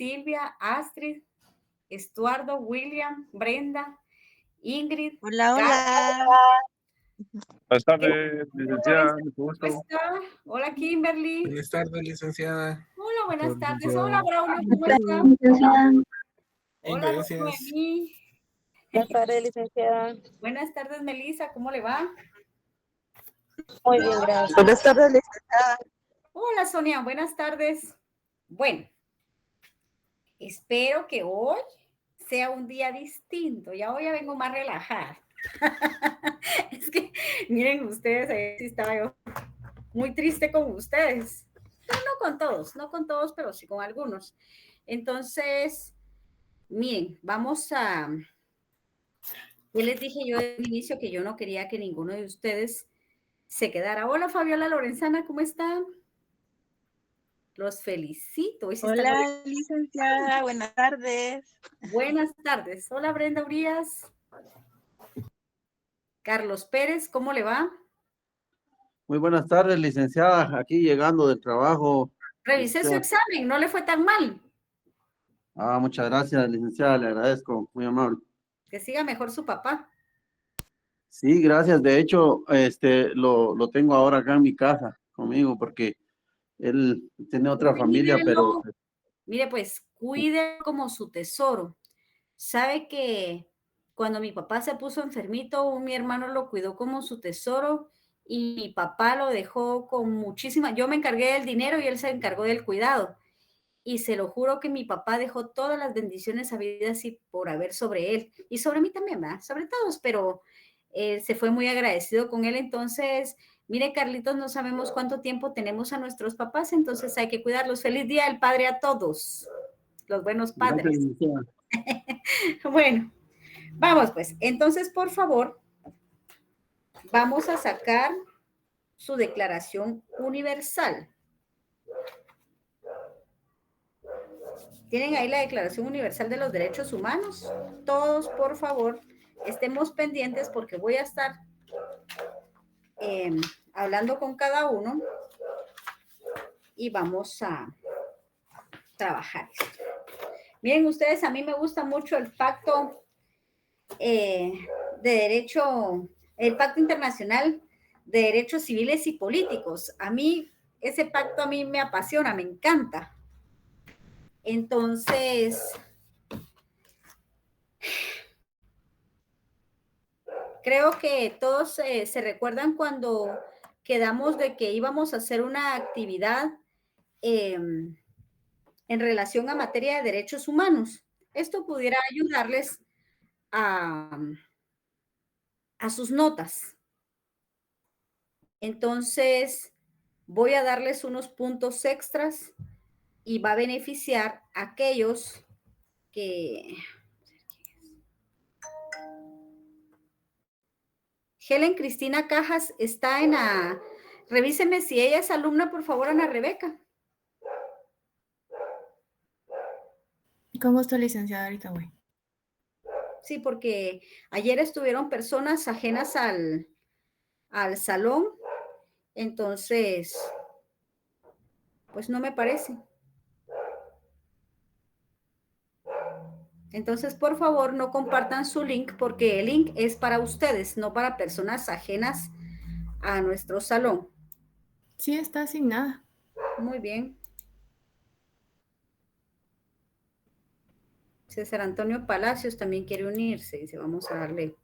Silvia, Astrid, Estuardo, William, Brenda, Ingrid, Hola, Carla. hola. Buenas tardes, licenciada, mucho ¿Cómo gusto. está? Hola, Kimberly. Buenas tardes, licenciada. Hola, buenas tardes. Licenciada. Hola, Braulio, ¿cómo Bien, está? Bien, Hola, gracias. Noemí. buenas tardes, licenciada. Buenas tardes, Melissa, ¿cómo le va? Muy bien, gracias. Buenas tardes, licenciada. Hola, Sonia, buenas tardes. Bueno, espero que hoy sea un día distinto. Ya hoy ya vengo más relajada. Es que, miren ustedes, ahí sí estaba yo muy triste con ustedes. Pero no con todos, pero sí con algunos. Entonces, miren, yo les dije yo desde el inicio que yo no quería que ninguno de ustedes se quedara. Hola, Fabiola Lorenzana, ¿cómo están? Los felicito. Hoy sí están. Hola, licenciada. Buenas tardes. Buenas tardes. Hola, Brenda Urias. Carlos Pérez, ¿cómo le va? Muy buenas tardes, licenciada. Aquí llegando del trabajo. Revisé su examen, no le fue tan mal. Muchas gracias, licenciada. Le agradezco. Muy amable. Que siga mejor su papá. Sí, gracias. De hecho, lo tengo ahora acá en mi casa conmigo porque él tiene otra familia, pero Cuídelo. Mire, pues, cuide como su tesoro. Sabe que cuando mi papá se puso enfermito, mi hermano lo cuidó como su tesoro y mi papá lo dejó con muchísima. Yo me encargué del dinero y él se encargó del cuidado. Y se lo juro que mi papá dejó todas las bendiciones habidas y por haber sobre él. Y sobre mí también, ¿verdad? Sobre todos, pero se fue muy agradecido con él. Entonces, mire, Carlitos, no sabemos cuánto tiempo tenemos a nuestros papás, entonces hay que cuidarlos. Feliz Día del Padre a todos, los buenos gracias, padres. licenciada. Bueno, vamos pues. Entonces, por favor, vamos a sacar su declaración universal. ¿Tienen ahí la Declaración Universal de los Derechos Humanos? Todos, por favor, estemos pendientes porque voy a estar hablando con cada uno y vamos a trabajar esto. Miren ustedes, a mí me gusta mucho el pacto de derecho, el pacto internacional de derechos civiles y políticos. A mí, ese pacto a mí me apasiona, me encanta. Entonces, creo que todos se recuerdan cuando quedamos de que íbamos a hacer una actividad en relación a materia de derechos humanos. Esto pudiera ayudarles a sus notas. Entonces, voy a darles unos puntos extras y va a beneficiar a aquellos que... Helen Cristina Cajas está en la... Revíseme si ella es alumna, por favor, Ana Rebeca. ¿Cómo está, licenciada? Ahorita voy. Sí, porque ayer estuvieron personas ajenas al salón, entonces, pues no me parece. Entonces, por favor, no compartan su link porque el link es para ustedes, no para personas ajenas a nuestro salón. Sí, está asignada. Muy bien. César Antonio Palacios también quiere unirse, dice, vamos a darle.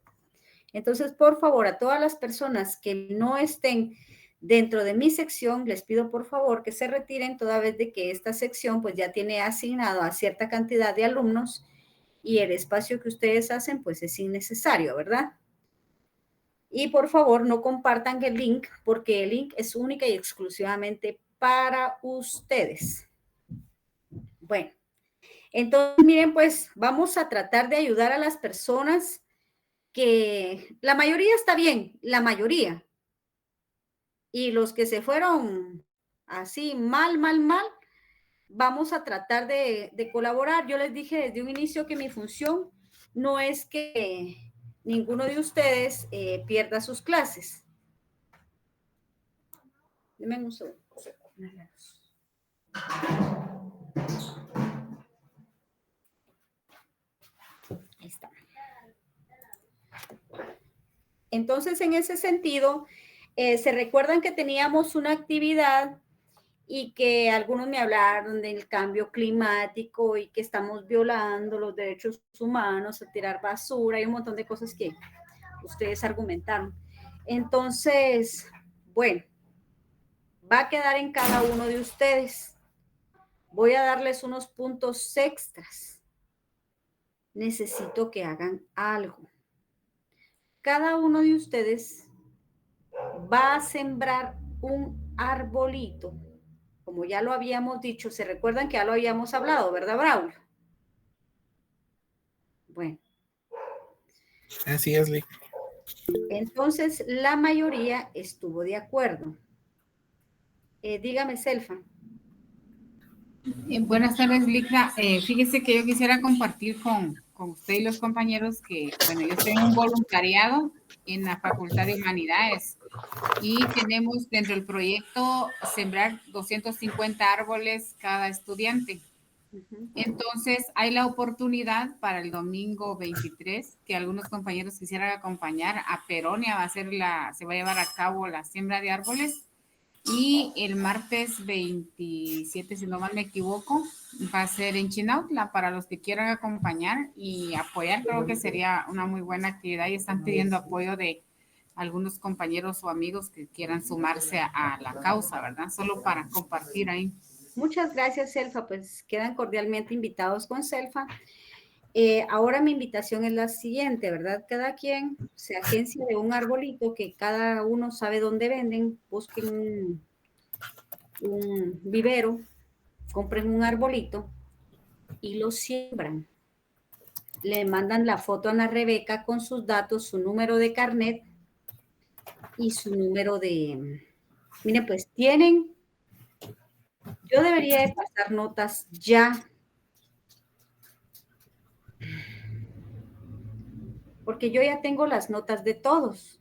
Entonces, por favor, a todas las personas que no estén dentro de mi sección, les pido por favor que se retiren toda vez de que esta sección pues ya tiene asignado a cierta cantidad de alumnos y el espacio que ustedes hacen pues es innecesario, ¿verdad? Y por favor no compartan el link porque el link es única y exclusivamente para ustedes. Bueno, entonces miren pues vamos a tratar de ayudar a las personas que la mayoría está bien, la mayoría. Y los que se fueron así mal, vamos a tratar de colaborar. Yo les dije desde un inicio que mi función no es que ninguno de ustedes pierda sus clases. Denme un segundo. Entonces, en ese sentido, se recuerdan que teníamos una actividad y que algunos me hablaron del cambio climático y que estamos violando los derechos humanos, a tirar basura y un montón de cosas que ustedes argumentaron. Entonces, bueno, va a quedar en cada uno de ustedes. Voy a darles unos puntos extras. Necesito que hagan algo. Cada uno de ustedes va a sembrar un arbolito. Como ya lo habíamos dicho, se recuerdan que ya lo habíamos hablado, ¿verdad, Braulio? Bueno. Así es, Lick. Entonces, la mayoría estuvo de acuerdo. Dígame, Selfa. Buenas tardes, Lica. Fíjese que yo quisiera compartir con usted y los compañeros que, bueno, yo estoy en un voluntariado en la Facultad de Humanidades y tenemos dentro del proyecto sembrar 250 árboles cada estudiante. Entonces, hay la oportunidad para el domingo 23 que algunos compañeros quisieran acompañar a Peronia, se va a llevar a cabo la siembra de árboles. Y el martes 27, si no mal me equivoco, va a ser en Chinautla para los que quieran acompañar y apoyar. Creo que sería una muy buena actividad y están pidiendo apoyo de algunos compañeros o amigos que quieran sumarse a la causa, ¿verdad? Solo para compartir ahí. Muchas gracias, Selfa. Pues quedan cordialmente invitados con Selfa. Ahora mi invitación es la siguiente, ¿verdad? Cada quien se agencia de un arbolito que cada uno sabe dónde venden, busquen un vivero, compren un arbolito y lo siembran. Le mandan la foto a Ana Rebeca con sus datos, su número de carnet y su número de... Miren, pues tienen... Yo debería de pasar notas ya. Porque yo ya tengo las notas de todos.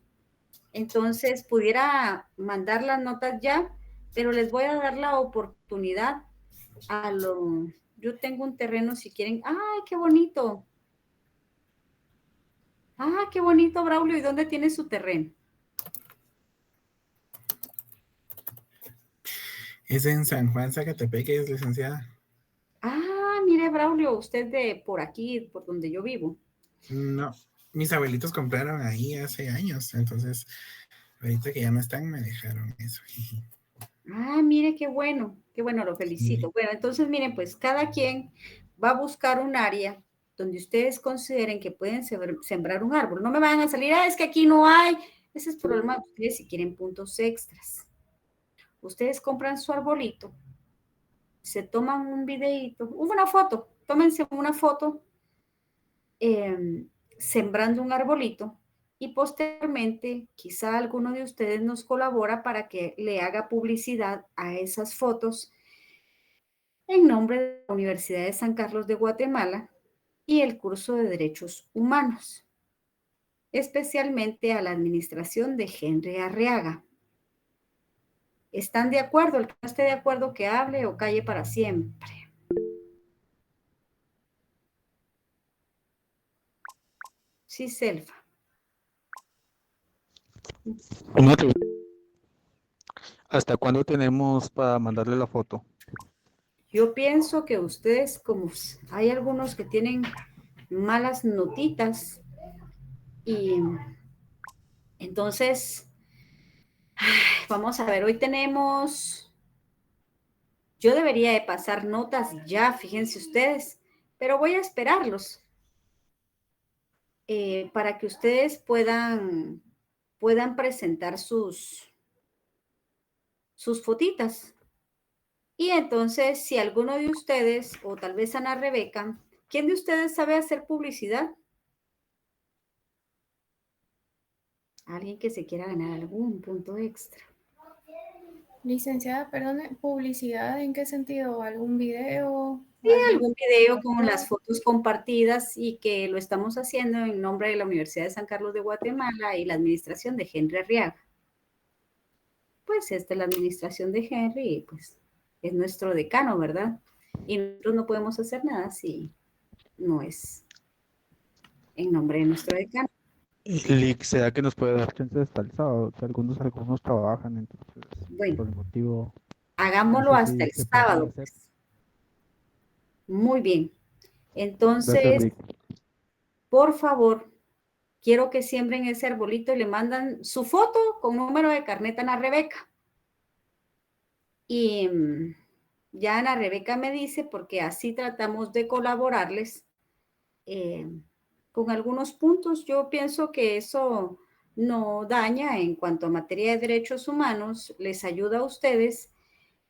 Entonces, pudiera mandar las notas ya, pero les voy a dar la oportunidad a lo... Yo tengo un terreno, si quieren... ¡Ay, qué bonito! ¡Ah, qué bonito, Braulio! ¿Y dónde tiene su terreno? Es en San Juan, Zacatepec, es licenciada. Ah, mire, Braulio, usted de por aquí, por donde yo vivo. No, mis abuelitos compraron ahí hace años, entonces ahorita que ya no están me dejaron eso. Ah, mire, qué bueno, lo felicito. Sí. Bueno, entonces miren, pues cada quien va a buscar un área donde ustedes consideren que pueden sembrar un árbol. No me van a salir, es que aquí no hay. Ese es el problema de ustedes si quieren puntos extras. Ustedes compran su arbolito, se toman un videíto, una foto, tómense una foto sembrando un arbolito y posteriormente quizá alguno de ustedes nos colabora para que le haga publicidad a esas fotos en nombre de la Universidad de San Carlos de Guatemala y el curso de Derechos Humanos, especialmente a la administración de Henry Arriaga. ¿Están de acuerdo? El que no esté de acuerdo que hable o calle para siempre. Sí, Selfa. ¿Hasta cuándo tenemos para mandarle la foto? Yo pienso que ustedes, como hay algunos que tienen malas notitas, y entonces, vamos a ver, hoy tenemos, yo debería de pasar notas ya, fíjense ustedes, pero voy a esperarlos para que ustedes puedan presentar sus fotitas. Y entonces, si alguno de ustedes, o tal vez Ana Rebeca, ¿quién de ustedes sabe hacer publicidad? Alguien que se quiera ganar algún punto extra. Licenciada, perdone, ¿publicidad en qué sentido? ¿Algún video? Sí, algún video con las fotos compartidas y que lo estamos haciendo en nombre de la Universidad de San Carlos de Guatemala y la administración de Henry Arriaga. Pues esta es la administración de Henry, pues es nuestro decano, ¿verdad? Y nosotros no podemos hacer nada si no es en nombre de nuestro decano. Lick, ¿será que nos puede dar chance hasta el sábado? Que algunos trabajan, entonces, Bueno, por el motivo, no hagámoslo sé hasta si el se podría sábado, hacer. pues. Muy bien. Gracias, Entonces, Lick. por favor, quiero que siembren ese arbolito y le mandan su foto con número de carnet a Ana Rebeca. Y ya Ana Rebeca me dice, porque así tratamos de colaborarles con algunos puntos. Yo pienso que eso no daña en cuanto a materia de derechos humanos, les ayuda a ustedes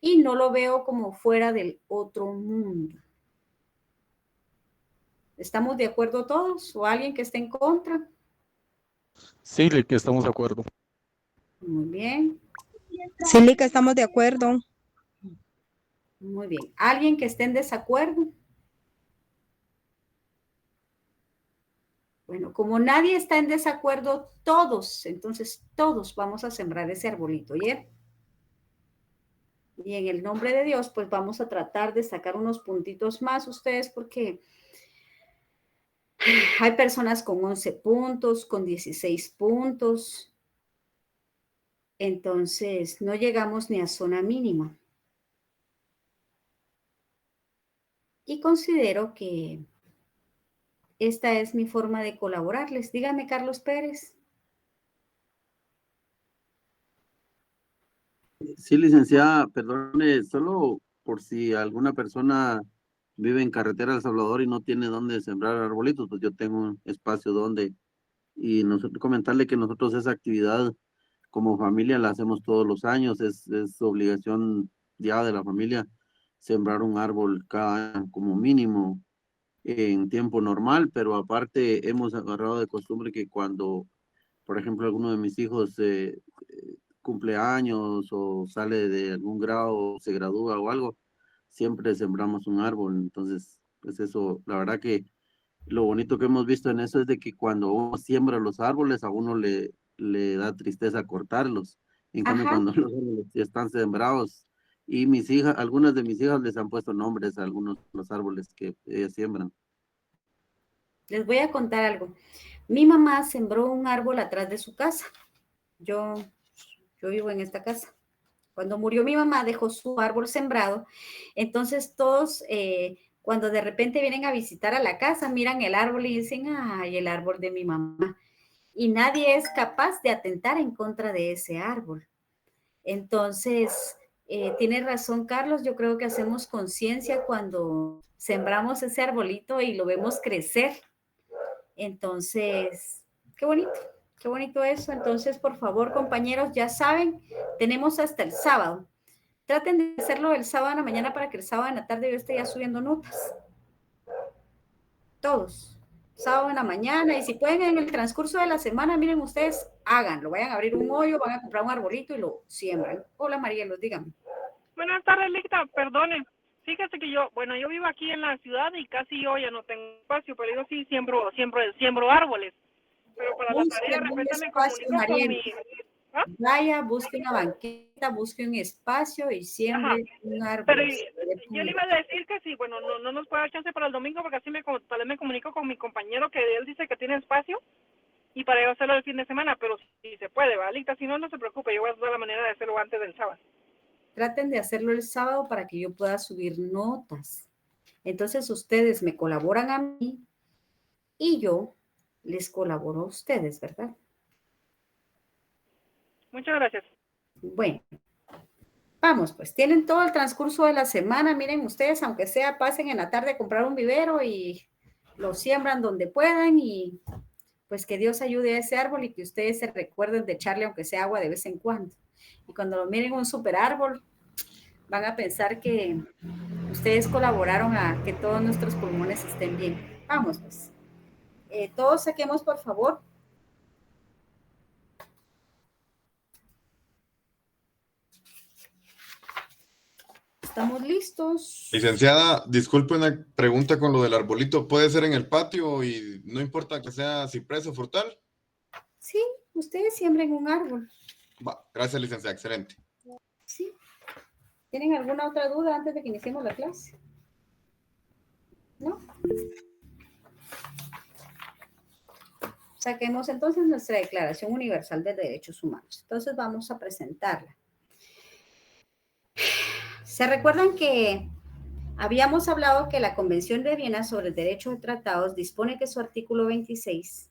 y no lo veo como fuera del otro mundo. ¿Estamos de acuerdo todos? ¿O alguien que esté en contra? Sí, Lick, estamos de acuerdo. Muy bien, Sí, Lica, estamos de acuerdo. muy bien. ¿Alguien que esté en desacuerdo? Bueno, como nadie está en desacuerdo, todos, entonces todos vamos a sembrar ese arbolito, ¿oye? Y en el nombre de Dios, pues vamos a tratar de sacar unos puntitos más ustedes, porque hay personas con 11 puntos, con 16 puntos, entonces no llegamos ni a zona mínima. Y considero que esta es mi forma de colaborarles. Dígame, Carlos Pérez. Sí, licenciada, perdone, solo por si alguna persona vive en carretera El Salvador y no tiene dónde sembrar arbolitos, pues yo tengo un espacio donde, y nosotros comentarle que nosotros esa actividad como familia la hacemos todos los años, es obligación ya de la familia sembrar un árbol cada año como mínimo en tiempo normal, pero aparte hemos agarrado de costumbre que cuando, por ejemplo, alguno de mis hijos cumpleaños o sale de algún grado, se gradúa o algo, siempre sembramos un árbol. Entonces, pues eso, la verdad que lo bonito que hemos visto en eso es de que cuando uno siembra los árboles, a uno le da tristeza cortarlos. En cambio, Ajá. cuando los árboles ya están sembrados, y mis hijas, algunas de mis hijas les han puesto nombres a algunos de los árboles que ellas siembran. Les voy a contar algo. Mi mamá sembró un árbol atrás de su casa. Yo vivo en esta casa. Cuando murió mi mamá dejó su árbol sembrado. Entonces todos, cuando de repente vienen a visitar a la casa, miran el árbol y dicen, ay, el árbol de mi mamá. Y nadie es capaz de atentar en contra de ese árbol. Entonces, tiene razón Carlos, yo creo que hacemos conciencia cuando sembramos ese arbolito y lo vemos crecer. Entonces, qué bonito eso. Entonces, por favor, compañeros, ya saben, tenemos hasta el sábado. Traten de hacerlo el sábado en la mañana para que el sábado en la tarde yo esté ya subiendo notas. Todos. Sábado en la mañana. Y si pueden en el transcurso de la semana, miren ustedes, háganlo. Vayan a abrir un hoyo, van a comprar un arbolito y lo siembran. Hola, Marielos, díganme. Buenas tardes, Licta, perdone. Fíjese que yo vivo aquí en la ciudad y casi yo ya no tengo espacio, pero yo sí siembro árboles. Pero para la tarea, de repente me comunico con mi... ¿Ah? Vaya, busque una banqueta, busque un espacio y siembre un árbol. Pero yo le iba a decir que sí, bueno, no nos puede dar chance para el domingo porque así tal vez me comunico con mi compañero que él dice que tiene espacio y para yo hacerlo el fin de semana, pero si se puede, ¿vale? Licta, si no, no se preocupe, yo voy a dar la manera de hacerlo antes del sábado. Traten de hacerlo el sábado para que yo pueda subir notas. Entonces ustedes me colaboran a mí y yo les colaboro a ustedes, ¿verdad? Muchas gracias. Bueno, vamos, pues tienen todo el transcurso de la semana. Miren ustedes, aunque sea, pasen en la tarde a comprar un vivero y lo siembran donde puedan y pues que Dios ayude a ese árbol y que ustedes se recuerden de echarle aunque sea agua de vez en cuando. Y cuando lo miren un super árbol, van a pensar que ustedes colaboraron a que todos nuestros pulmones estén bien. Vamos, pues. Todos saquemos, por favor. ¿Estamos listos? Licenciada, disculpe una pregunta con lo del arbolito. ¿Puede ser en el patio y no importa que sea ciprés o frutal? Sí, ustedes siembren un árbol. Va, gracias, licenciada. Excelente. Sí. ¿Tienen alguna otra duda antes de que iniciemos la clase? ¿No? Saquemos entonces nuestra Declaración Universal de Derechos Humanos. Entonces vamos a presentarla. ¿Se recuerdan que habíamos hablado que la Convención de Viena sobre el Derecho de Tratados dispone que en su artículo 26,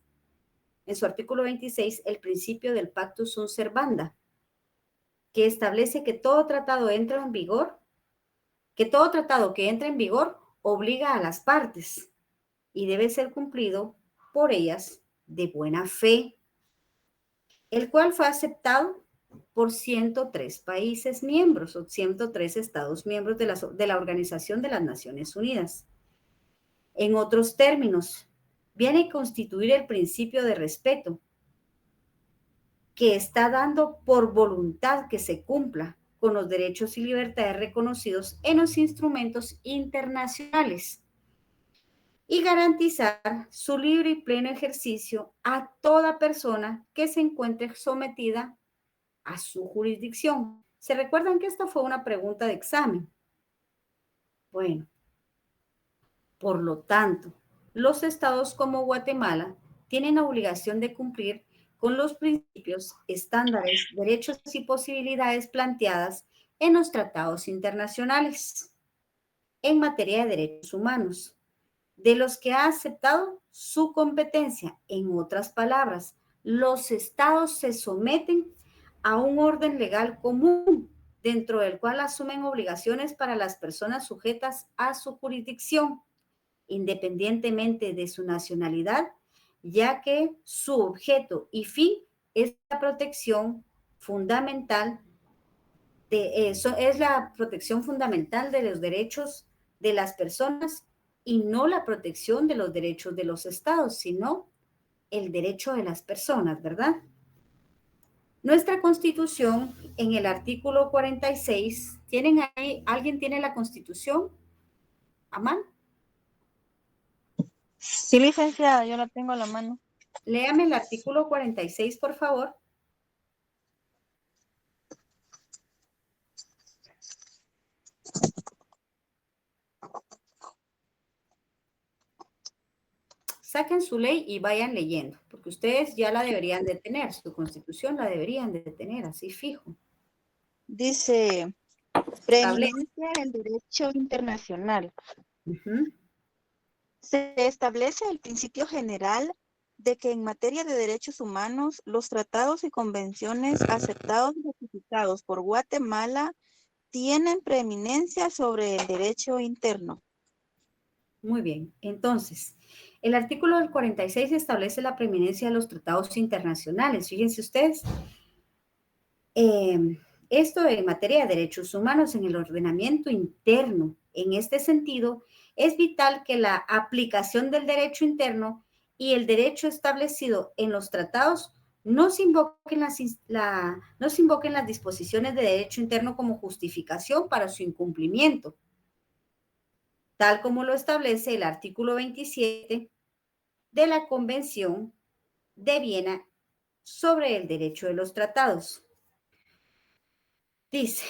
el principio del pactum sunt servanda, que establece que todo tratado entra en vigor, que todo tratado que entra en vigor obliga a las partes y debe ser cumplido por ellas de buena fe, el cual fue aceptado por 103 países miembros o 103 estados miembros de la Organización de las Naciones Unidas. En otros términos, viene a constituir el principio de respeto que está dando por voluntad que se cumpla con los derechos y libertades reconocidos en los instrumentos internacionales y garantizar su libre y pleno ejercicio a toda persona que se encuentre sometida a su jurisdicción. ¿Se recuerdan que esta fue una pregunta de examen? Bueno, por lo tanto, los estados como Guatemala tienen obligación de cumplir con los principios, estándares, derechos y posibilidades planteadas en los tratados internacionales en materia de derechos humanos, de los que ha aceptado su competencia. En otras palabras, los estados se someten a un orden legal común, dentro del cual asumen obligaciones para las personas sujetas a su jurisdicción, independientemente de su nacionalidad, ya que su objeto y fin es la protección fundamental es la protección fundamental de los derechos de las personas y no la protección de los derechos de los estados, sino el derecho de las personas, ¿verdad? Nuestra Constitución, en el artículo 46, ¿tienen ahí, alguien tiene la Constitución a mano? Sí, licenciada, yo la tengo a la mano. Léame el artículo 46, por favor. Saquen su ley y vayan leyendo, porque ustedes ya la deberían de tener, su Constitución la deberían de tener, así fijo. Dice, preeminencia del derecho internacional. Se establece el principio general de que en materia de derechos humanos, los tratados y convenciones aceptados y ratificados por Guatemala tienen preeminencia sobre el derecho interno. Muy bien, entonces, el artículo del 46 establece la preeminencia de los tratados internacionales. Fíjense ustedes, esto en materia de derechos humanos en el ordenamiento interno. En este sentido, es vital que la aplicación del derecho interno y el derecho establecido en los tratados no se invoquen las disposiciones de derecho interno como justificación para su incumplimiento, tal como lo establece el artículo 27 de la Convención de Viena sobre el derecho de los tratados. Dice,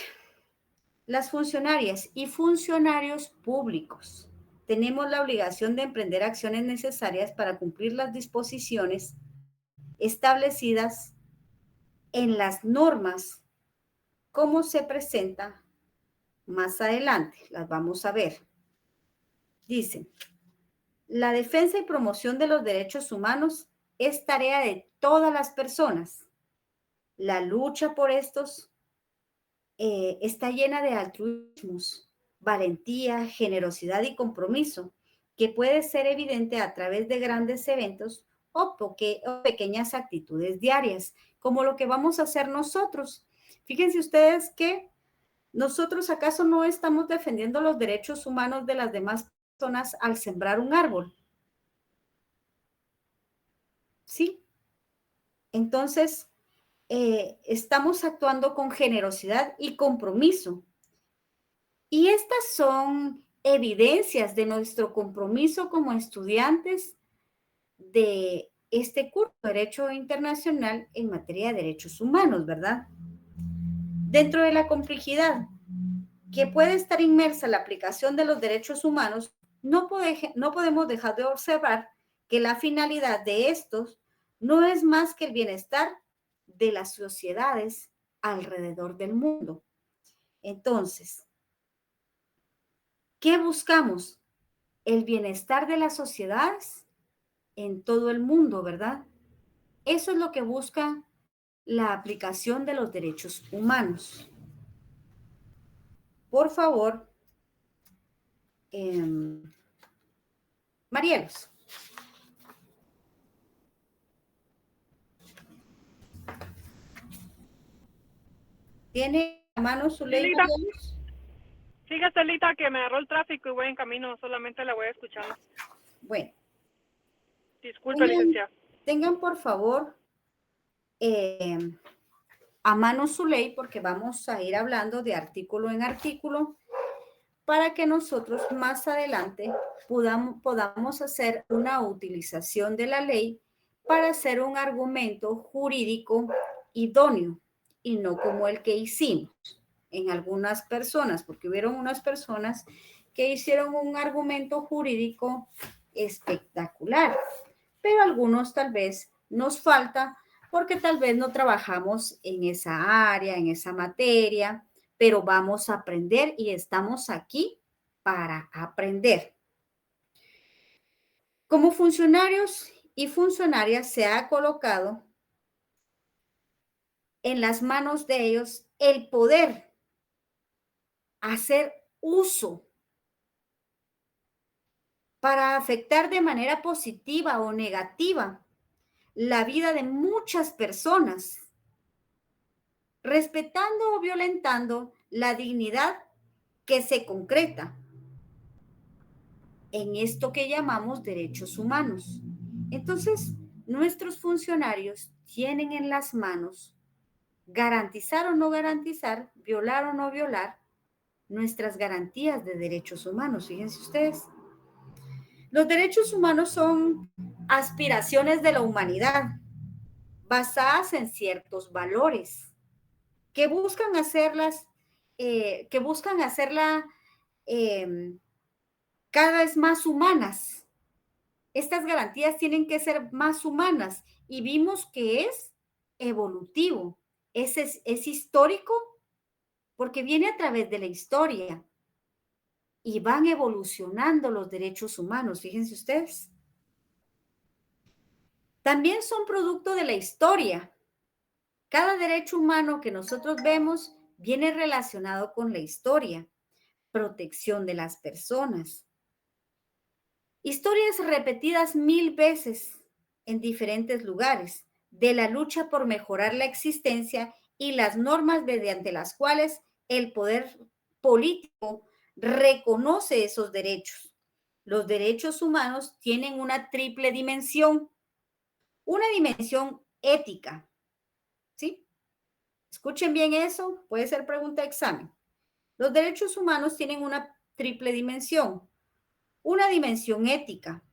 las funcionarias y funcionarios públicos tenemos la obligación de emprender acciones necesarias para cumplir las disposiciones establecidas en las normas como se presenta más adelante. Las vamos a ver. Dicen, la defensa y promoción de los derechos humanos es tarea de todas las personas. La lucha por estos está llena de altruismos, valentía, generosidad y compromiso, que puede ser evidente a través de grandes eventos o pequeñas actitudes diarias, como lo que vamos a hacer nosotros. Fíjense ustedes que nosotros acaso no estamos defendiendo los derechos humanos de las demás personas al sembrar un árbol. ¿Sí? Entonces, estamos actuando con generosidad y compromiso. Y estas son evidencias de nuestro compromiso como estudiantes de este curso de Derecho Internacional en materia de derechos humanos, ¿verdad? Dentro de la complejidad que puede estar inmersa en la aplicación de los derechos humanos, no podemos dejar de observar que la finalidad de estos no es más que el bienestar de las sociedades alrededor del mundo. Entonces, ¿qué buscamos? El bienestar de las sociedades en todo el mundo, ¿verdad? Eso es lo que busca la aplicación de los derechos humanos. Por favor, Marielos. ¿Tiene a mano su ley, Lita. Marielos? Fíjate, Lita, que me agarró el tráfico y voy en camino, solamente la voy escuchando. Bueno. Disculpe, licenciada. Tengan por favor a mano su ley, porque vamos a ir hablando de artículo en artículo para que nosotros más adelante podamos hacer una utilización de la ley para hacer un argumento jurídico idóneo y no como el que hicimos en algunas personas, porque hubieron unas personas que hicieron un argumento jurídico espectacular, pero algunos tal vez nos falta porque tal vez no trabajamos en esa área, en esa materia, pero vamos a aprender y estamos aquí para aprender. Como funcionarios y funcionarias se ha colocado en las manos de ellos el poder hacer uso para afectar de manera positiva o negativa la vida de muchas personas, respetando o violentando la dignidad que se concreta en esto que llamamos derechos humanos. Entonces, nuestros funcionarios tienen en las manos garantizar o no garantizar, violar o no violar nuestras garantías de derechos humanos. Fíjense ustedes, los derechos humanos son aspiraciones de la humanidad basadas en ciertos valores que buscan hacerla cada vez más humanas. Estas garantías tienen que ser más humanas y vimos que es evolutivo, es histórico porque viene a través de la historia y van evolucionando los derechos humanos, fíjense ustedes. También son producto de la historia. Cada derecho humano que nosotros vemos viene relacionado con la historia, protección de las personas. Historias repetidas 1000 veces en diferentes lugares de la lucha por mejorar la existencia y las normas mediante las cuales el poder político reconoce esos derechos. Los derechos humanos tienen una triple dimensión. Una dimensión ética, ¿sí? Escuchen bien eso, puede ser pregunta de examen. Los derechos humanos tienen una triple dimensión. Una dimensión ética,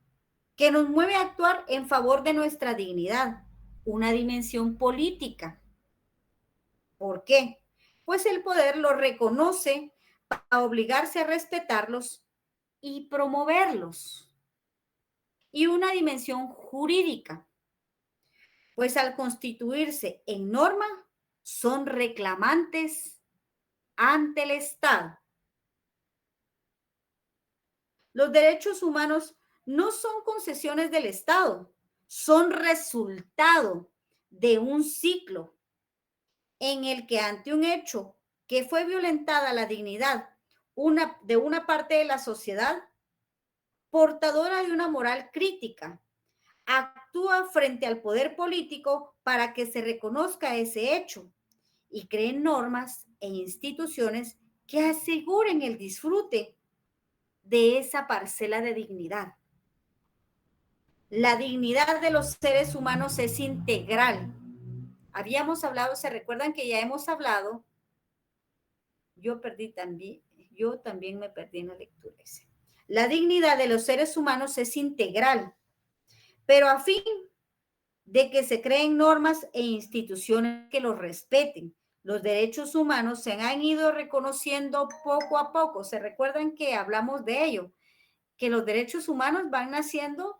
que nos mueve a actuar en favor de nuestra dignidad. Una dimensión política. ¿Por qué? Pues el poder lo reconoce para obligarse a respetarlos y promoverlos. Y una dimensión jurídica, pues al constituirse en norma, son reclamantes ante el Estado. Los derechos humanos no son concesiones del Estado, son resultado de un ciclo en el que ante un hecho que fue violentada la dignidad de una parte de la sociedad, portadora de una moral crítica, actúa frente al poder político para que se reconozca ese hecho y creen normas e instituciones que aseguren el disfrute de esa parcela de dignidad. La dignidad de los seres humanos es integral. Habíamos hablado, ¿se recuerdan que ya hemos hablado? Yo también me perdí en la lectura. La dignidad de los seres humanos es integral, pero a fin de que se creen normas e instituciones que los respeten. Los derechos humanos se han ido reconociendo poco a poco. ¿Se recuerdan que hablamos de ello? Que los derechos humanos van naciendo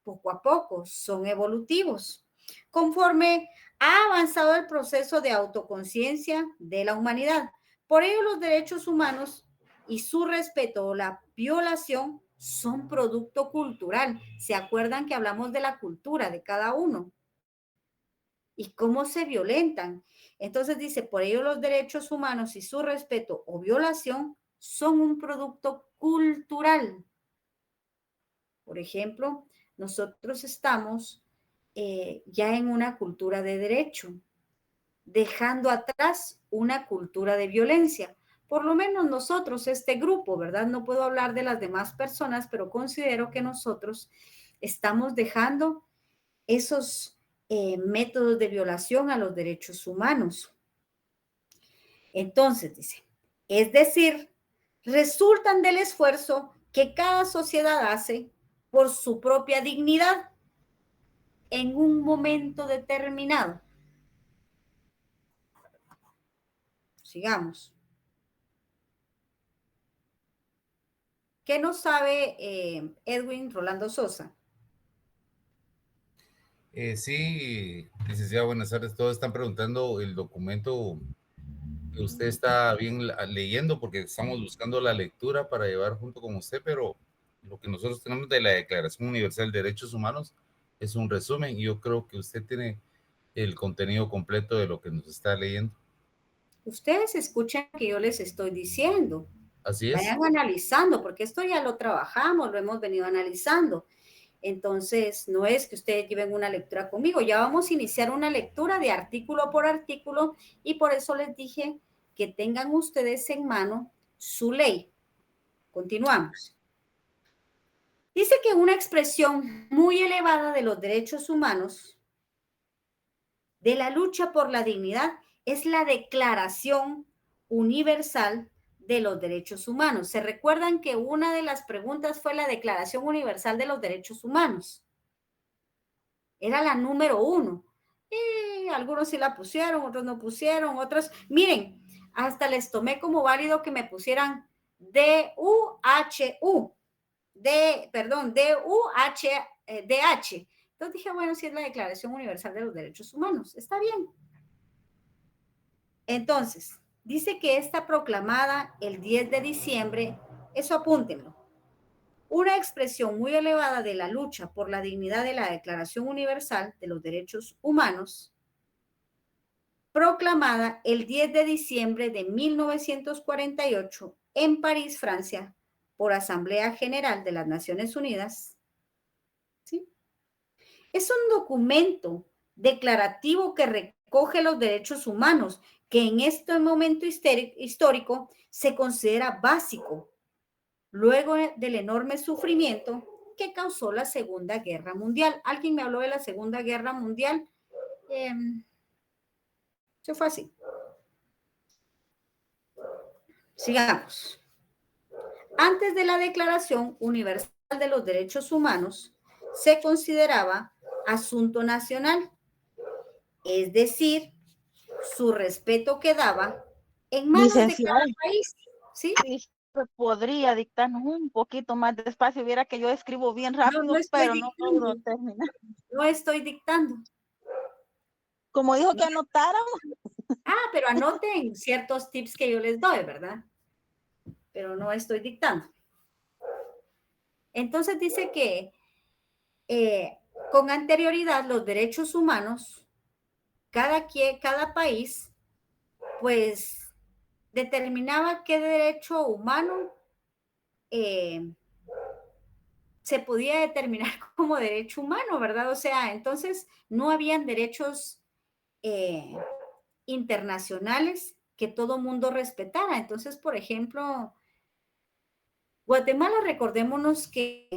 poco a poco, son evolutivos. conforme ha avanzado el proceso de autoconciencia de la humanidad. Por ello, los derechos humanos y su respeto o la violación son producto cultural. ¿Se acuerdan que hablamos de la cultura de cada uno? Y cómo se violentan. Entonces dice, por ello los derechos humanos y su respeto o violación son un producto cultural. Por ejemplo, nosotros estamos ya en una cultura de derecho, dejando atrás una cultura de violencia. Por lo menos nosotros, este grupo, ¿verdad? No puedo hablar de las demás personas, pero considero que nosotros estamos dejando esos métodos de violación a los derechos humanos. Entonces, dice, es decir, resultan del esfuerzo que cada sociedad hace por su propia dignidad en un momento determinado. Sigamos. ¿Qué nos sabe Edwin Rolando Sosa? Sí, licenciada, buenas tardes. Todos están preguntando el documento que usted está bien leyendo, porque estamos buscando la lectura para llevar junto con usted, pero lo que nosotros tenemos de la Declaración Universal de Derechos Humanos es un resumen y yo creo que usted tiene el contenido completo de lo que nos está leyendo. Ustedes escuchan que yo les estoy diciendo. Así es. Vayan analizando, porque esto ya lo trabajamos, lo hemos venido analizando. Entonces, no es que ustedes lleven una lectura conmigo, ya vamos a iniciar una lectura de artículo por artículo y por eso les dije que tengan ustedes en mano su ley. Continuamos. Dice que una expresión muy elevada de los derechos humanos, de la lucha por la dignidad, es la Declaración Universal de los Derechos Humanos. ¿Se recuerdan que una de las preguntas fue la Declaración Universal de los Derechos Humanos? Era la número 1. Y algunos sí la pusieron, otros no pusieron, otros... Miren, hasta les tomé como válido que me pusieran DUHU. DUHDH. Entonces dije, bueno, si es la Declaración Universal de los Derechos Humanos, está bien. Entonces, dice que está proclamada el 10 de diciembre, eso apúntenlo, una expresión muy elevada de la lucha por la dignidad de la Declaración Universal de los Derechos Humanos, proclamada el 10 de diciembre de 1948 en París, Francia, por Asamblea General de las Naciones Unidas. ¿Sí? Es un documento declarativo que recoge los derechos humanos que en este momento histórico se considera básico, luego del enorme sufrimiento que causó la Segunda Guerra Mundial. ¿Alguien me habló de la Segunda Guerra Mundial? Eso fue así. Sigamos. Antes de la Declaración Universal de los Derechos Humanos, se consideraba asunto nacional, es decir, su respeto quedaba en manos de cada país. ¿Sí? Podría dictarnos un poquito más despacio, viera que yo escribo bien rápido, no pero no puedo terminar. No estoy dictando. Como dijo que anotáramos. Pero anoten ciertos tips que yo les doy, ¿verdad? Pero no estoy dictando. Entonces dice que con anterioridad los derechos humanos, cada país, pues, determinaba qué derecho humano se podía determinar como derecho humano, ¿verdad? O sea, entonces no habían derechos internacionales que todo mundo respetara. Entonces, por ejemplo, Guatemala, recordémonos que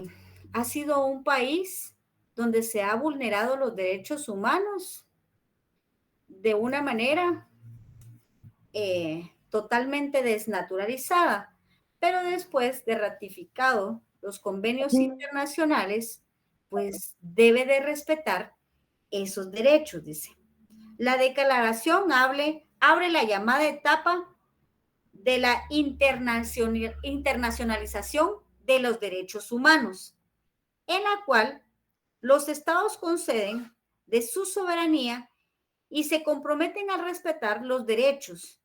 ha sido un país donde se ha vulnerado los derechos humanos de una manera totalmente desnaturalizada, pero después de ratificado los convenios internacionales, pues debe de respetar esos derechos, dice. La declaración abre la llamada etapa de la internacionalización de los derechos humanos, en la cual los estados conceden de su soberanía y se comprometen a respetar los derechos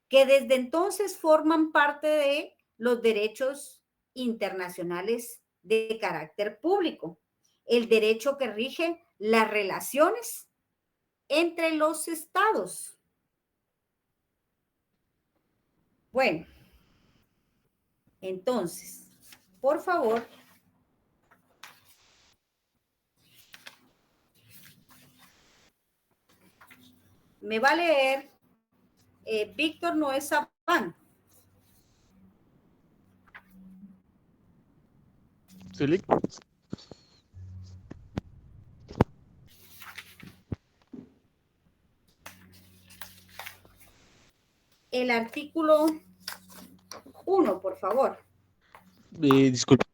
que desde entonces forman parte de los derechos internacionales de carácter público, el derecho que rige las relaciones entre los estados. Bueno, entonces, por favor, me va a leer Víctor Noé Sabán. Sí. El artículo 1, por favor. Disculpe,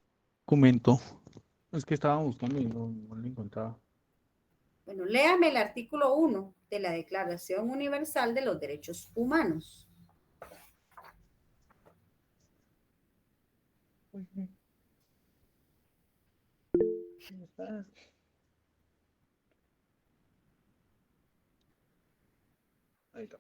comento. Es que estaba buscando y no lo encontraba. Bueno, léame el artículo 1 de la Declaración Universal de los Derechos Humanos. Ahí está.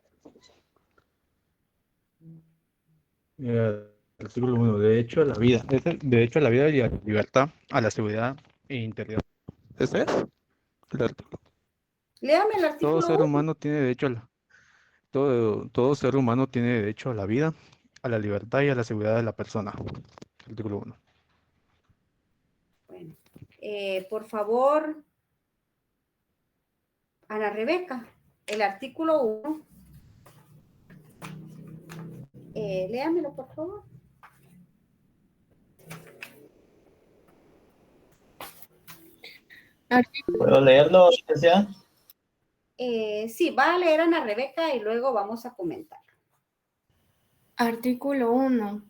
Artículo 1, derecho a la vida. Es el derecho a la vida y a la libertad, a la seguridad e integridad. ¿Ese es? El artículo. Léame el artículo Todo ser 1. humano tiene derecho a la, todo ser humano tiene derecho a la vida, a la libertad y a la seguridad de la persona. Artículo 1. Bueno, por favor, Ana Rebeca, el artículo 1. Léamelo, por favor. ¿Puedo leerlo, licenciada? Sí, va a leer Ana Rebeca y luego vamos a comentar. Artículo 1.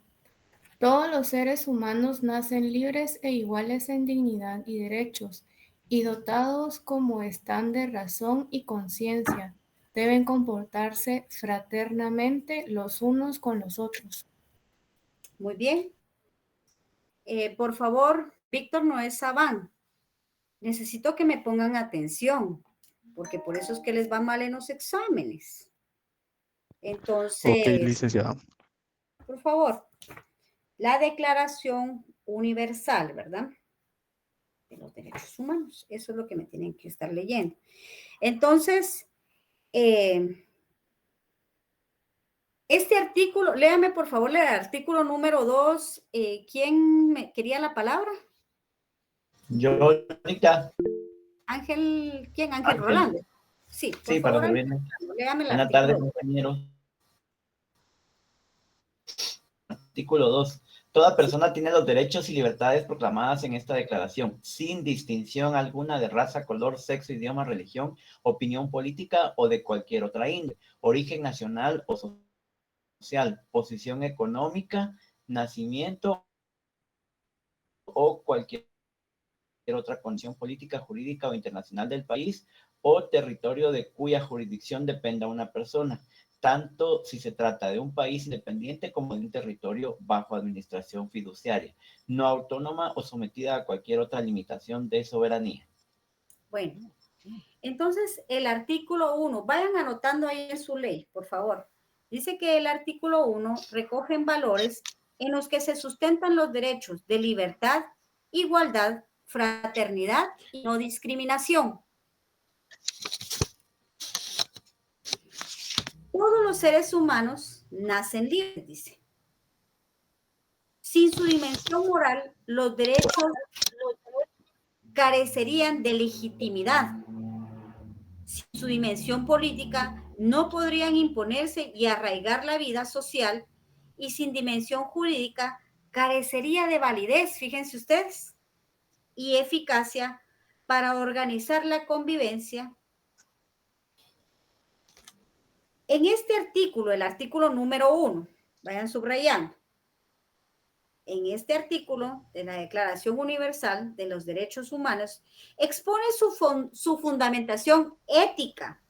Todos los seres humanos nacen libres e iguales en dignidad y derechos, y dotados como están de razón y conciencia. Deben comportarse fraternamente los unos con los otros. Muy bien. Por favor, Víctor Noé Sabán, necesito que me pongan atención, porque por eso es que les va mal en los exámenes. Entonces, Ok, licenciada. por favor, la Declaración Universal, ¿verdad? De los Derechos Humanos. Eso es lo que me tienen que estar leyendo. Entonces, este artículo, léame por favor el artículo número 2. ¿Quién me quería la palabra? Yo ahorita. Ángel, ¿quién? Ángel Rolando. Sí, por Sí, favor, para servirme. léame el Buenas artículo. tardes, compañeros. Artículo 2. Toda persona tiene los derechos y libertades proclamadas en esta declaración, sin distinción alguna de raza, color, sexo, idioma, religión, opinión política o de cualquier otra índole, origen nacional o social, posición económica, nacimiento o cualquier otra condición política, jurídica o internacional del país o territorio de cuya jurisdicción dependa una persona, tanto si se trata de un país independiente como de un territorio bajo administración fiduciaria, no autónoma o sometida a cualquier otra limitación de soberanía. Bueno, entonces el artículo 1, vayan anotando ahí en su ley, por favor. Dice que el artículo 1 recoge valores en los que se sustentan los derechos de libertad, igualdad, fraternidad y no discriminación. Todos los seres humanos nacen libres, dice. Sin su dimensión moral, los derechos carecerían de legitimidad. Sin su dimensión política, no podrían imponerse y arraigar la vida social, y sin dimensión jurídica, carecería de validez, fíjense ustedes, y eficacia para organizar la convivencia. En este artículo, el artículo número 1, vayan subrayando, en este artículo de la Declaración Universal de los Derechos Humanos, expone su fundamentación ética,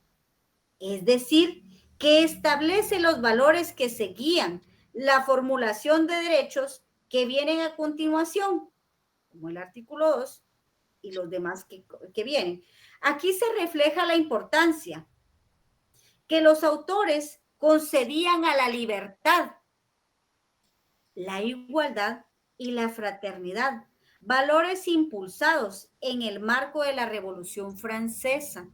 es decir, que establece los valores que se guían la formulación de derechos que vienen a continuación, como el artículo 2, y los demás que vienen. Aquí se refleja la importancia que los autores concedían a la libertad, la igualdad y la fraternidad, valores impulsados en el marco de la Revolución Francesa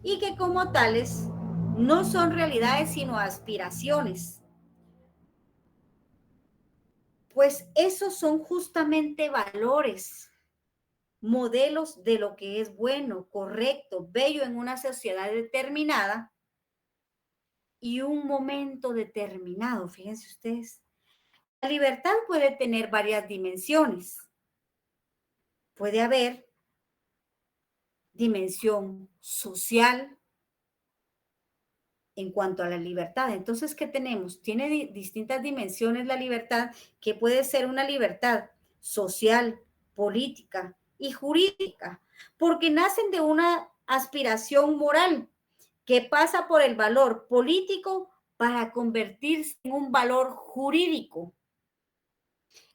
y que como tales no son realidades sino aspiraciones. Pues esos son justamente valores, modelos de lo que es bueno, correcto, bello en una sociedad determinada y un momento determinado. Fíjense ustedes, la libertad puede tener varias dimensiones. Puede haber dimensión social en cuanto a la libertad. Entonces, ¿qué tenemos? Tiene distintas dimensiones la libertad, que puede ser una libertad social, política y jurídica, porque nacen de una aspiración moral que pasa por el valor político para convertirse en un valor jurídico,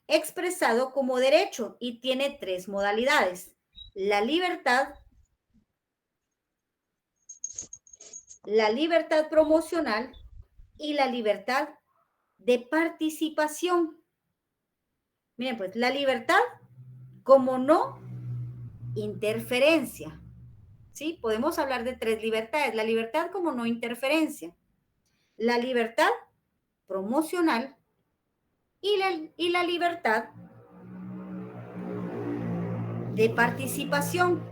expresado como derecho, y tiene tres modalidades: la libertad promocional y la libertad de participación. Miren, pues la libertad como no interferencia. ¿Sí? Podemos hablar de tres libertades. La libertad como no interferencia, la libertad promocional y la libertad de participación.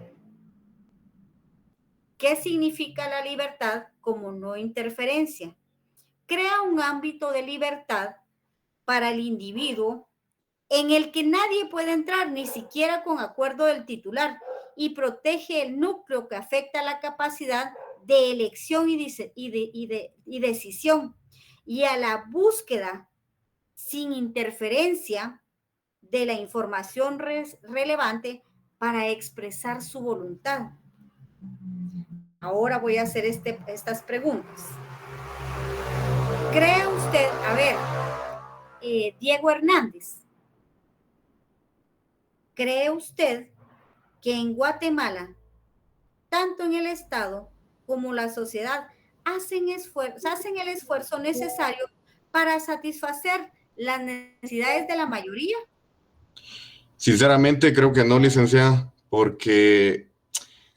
¿Qué significa la libertad como no interferencia? Crea un ámbito de libertad para el individuo en el que nadie puede entrar, ni siquiera con acuerdo del titular, y protege el núcleo que afecta la capacidad de elección y decisión, y a la búsqueda sin interferencia de la información relevante para expresar su voluntad. Ahora voy a hacer estas preguntas. ¿Cree usted, a ver, Diego Hernández, cree usted que en Guatemala, tanto en el Estado como la sociedad, hacen el esfuerzo necesario para satisfacer las necesidades de la mayoría? Sinceramente creo que no, licenciada, porque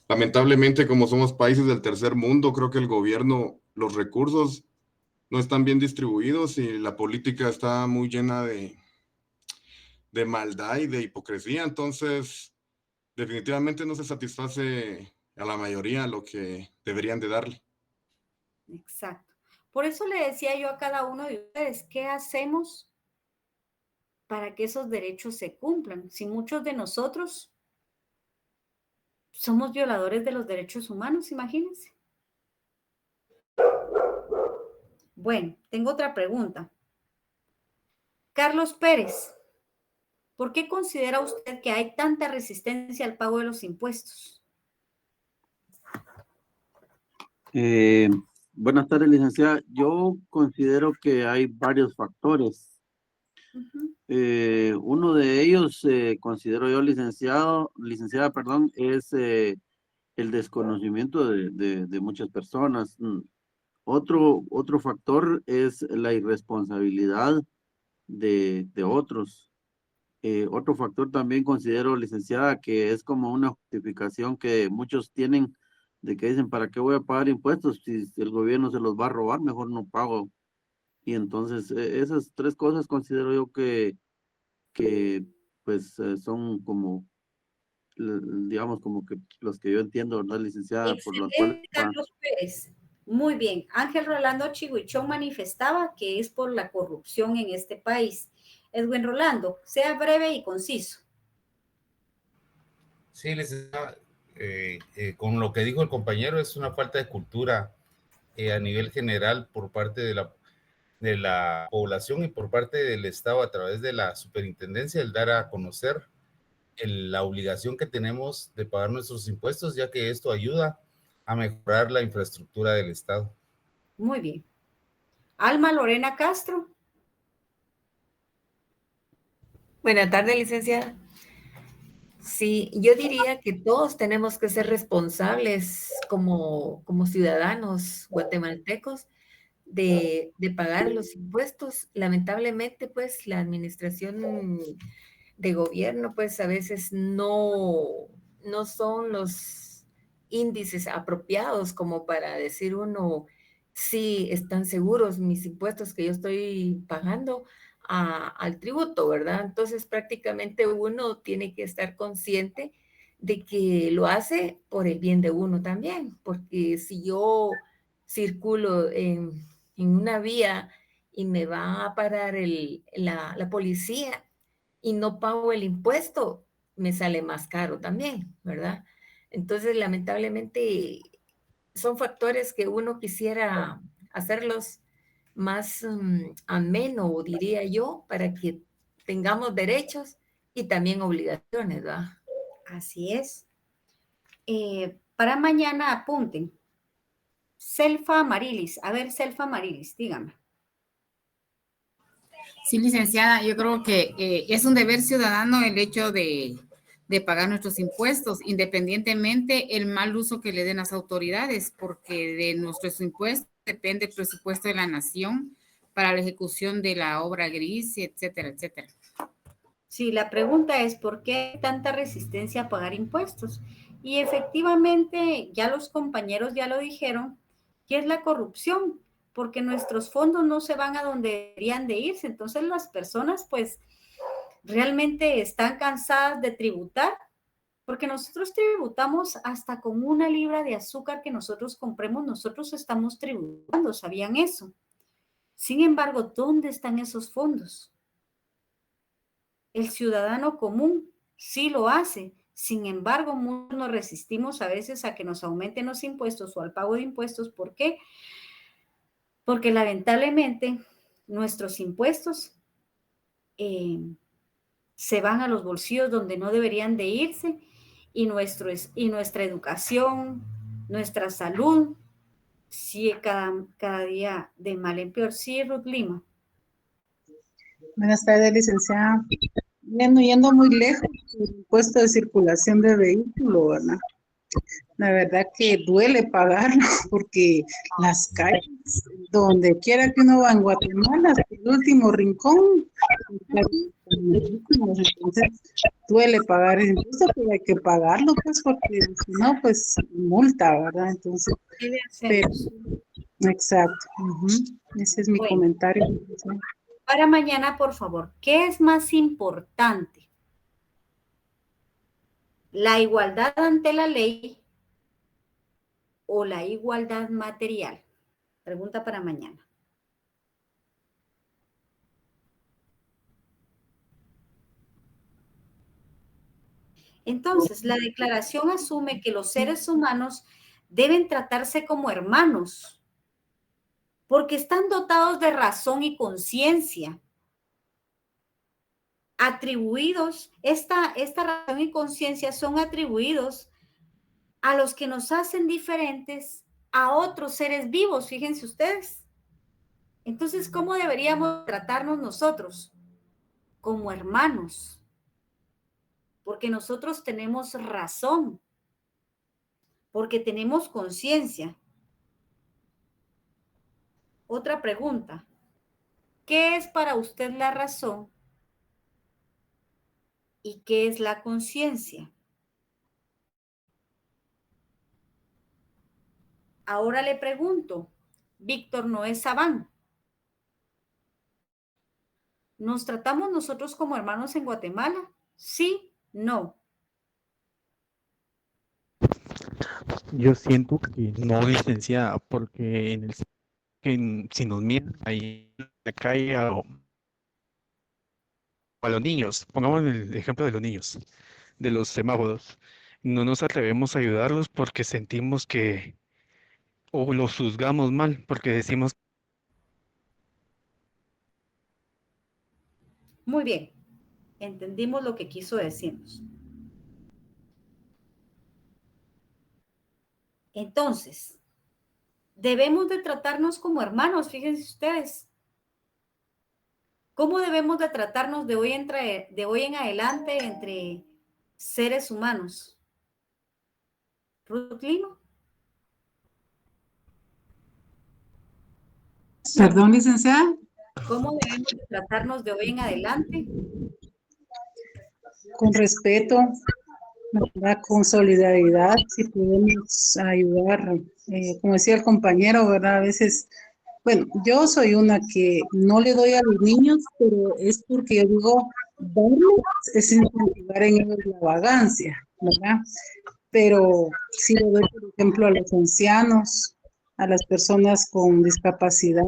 lamentablemente como somos países del tercer mundo, creo que el gobierno, los recursos no están bien distribuidos y la política está muy llena de maldad y de hipocresía. Entonces, definitivamente no se satisface a la mayoría lo que deberían de darle. Exacto. Por eso le decía yo a cada uno de ustedes, ¿qué hacemos para que esos derechos se cumplan? Si muchos de nosotros somos violadores de los derechos humanos, imagínense. Bueno, tengo otra pregunta. Carlos Pérez, ¿por qué considera usted que hay tanta resistencia al pago de los impuestos? Buenas tardes, licenciada. Yo considero que hay varios factores. Uno de ellos, considero yo, licenciada, es el desconocimiento de muchas personas. Otro factor es la irresponsabilidad de otros. Otro factor también considero, licenciada, que es como una justificación que muchos tienen de que dicen, ¿para qué voy a pagar impuestos? Si el gobierno se los va a robar, mejor no pago. Y entonces esas tres cosas considero yo que pues son como, digamos, como que los que yo entiendo, ¿verdad, licenciada? Por los cuales... Carlos Pérez. Muy bien. Ángel Rolando Chihuichón manifestaba que es por la corrupción en este país. Edwin Rolando, sea breve y conciso. Sí, licenciada, con lo que dijo el compañero, es una falta de cultura a nivel general por parte de la población y por parte del Estado a través de la superintendencia, el dar a conocer la obligación que tenemos de pagar nuestros impuestos, ya que esto ayuda a mejorar la infraestructura del Estado. Muy bien. Alma Lorena Castro. Buenas tardes, licenciada. Sí, yo diría que todos tenemos que ser responsables como ciudadanos guatemaltecos de pagar los impuestos. Lamentablemente, pues la administración de gobierno, pues a veces no son los índices apropiados como para decir uno, sí, están seguros mis impuestos que yo estoy pagando al tributo, ¿verdad? Entonces prácticamente uno tiene que estar consciente de que lo hace por el bien de uno también, porque si yo circulo en una vía y me va a parar la policía y no pago el impuesto, me sale más caro también, ¿verdad? Entonces, lamentablemente, son factores que uno quisiera hacerlos más ameno, diría yo, para que tengamos derechos y también obligaciones, ¿verdad? Así es. Para mañana apunten. Selfa Marilis. A ver, Selfa Marilis, dígame. Sí, licenciada, yo creo que es un deber ciudadano el hecho de pagar nuestros impuestos, independientemente el mal uso que le den las autoridades, porque de nuestros impuestos depende el presupuesto de la nación para la ejecución de la obra gris, etcétera, etcétera. Sí, la pregunta es, ¿por qué hay tanta resistencia a pagar impuestos? Y efectivamente, ya los compañeros ya lo dijeron, que es la corrupción, porque nuestros fondos no se van a donde deberían de irse. Entonces las personas, pues, realmente están cansadas de tributar, porque nosotros tributamos hasta con 1 libra de azúcar que nosotros compremos, nosotros estamos tributando, ¿sabían eso? Sin embargo, ¿dónde están esos fondos? El ciudadano común sí lo hace. Sin embargo, muchos nos resistimos a veces a que nos aumenten los impuestos o al pago de impuestos. ¿Por qué? Porque lamentablemente nuestros impuestos se van a los bolsillos donde no deberían de irse y nuestra educación, nuestra salud, sigue cada día de mal en peor. Sí, Ruth Lima. Buenas tardes, licenciada. No yendo muy lejos, el impuesto de circulación de vehículo, ¿verdad? La verdad que duele pagarlo porque las calles, donde quiera que uno va en Guatemala, hasta el último rincón, entonces duele pagar el impuesto, pero hay que pagarlo, pues, porque si no, pues multa, ¿verdad? Entonces, pero, exacto. Ese es mi comentario. Para mañana, por favor, ¿qué es más importante? ¿La igualdad ante la ley o la igualdad material? Pregunta para mañana. Entonces, la declaración asume que los seres humanos deben tratarse como hermanos, porque están dotados de razón y conciencia, atribuidos, esta razón y conciencia son atribuidos a los que nos hacen diferentes a otros seres vivos, fíjense ustedes. Entonces, ¿cómo deberíamos tratarnos nosotros? Como hermanos, porque nosotros tenemos razón, porque tenemos conciencia. Otra pregunta, ¿qué es para usted la razón y qué es la conciencia? Ahora le pregunto, Víctor Noé Sabán, ¿nos tratamos nosotros como hermanos en Guatemala? ¿Sí? ¿No? Yo siento que no, licenciada, porque si nos miran ahí en la calle a los niños, pongamos el ejemplo de los niños, de los semáforos, no nos atrevemos a ayudarlos porque sentimos que, o los juzgamos mal, porque decimos. Muy bien, entendimos lo que quiso decirnos. Entonces, debemos de tratarnos como hermanos, fíjense ustedes. ¿Cómo debemos de tratarnos de hoy en adelante entre seres humanos. Ruth Lino. Perdón, licenciada. ¿Cómo debemos de tratarnos de hoy en adelante? Con respeto, ¿verdad? Con solidaridad, si podemos ayudar, como decía el compañero, ¿verdad? A veces, bueno, yo soy una que no le doy a los niños, pero es porque yo digo, darles es incentivar en ellos la vagancia, ¿verdad? Pero sí le doy, por ejemplo, a los ancianos, a las personas con discapacidad,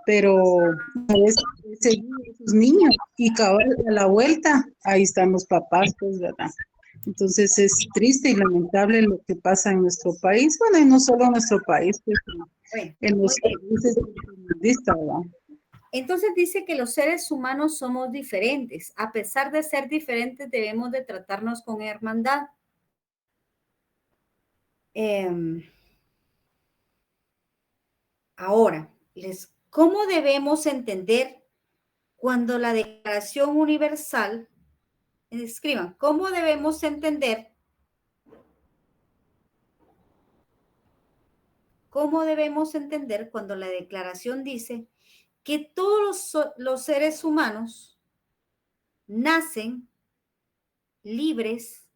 pero a veces seguir a esos niños y cabal a la vuelta, ahí están los papás, pues, ¿verdad? Entonces es triste y lamentable lo que pasa en nuestro país, bueno, y no solo en nuestro país, pues, en los países primermundistas, ¿verdad? Entonces dice que los seres humanos somos diferentes. A pesar de ser diferentes, debemos de tratarnos con hermandad. Ahora, ¿cómo debemos entender cuando la Declaración Universal, escriban, ¿cómo debemos entender cuando la Declaración dice que todos los seres humanos nacen libres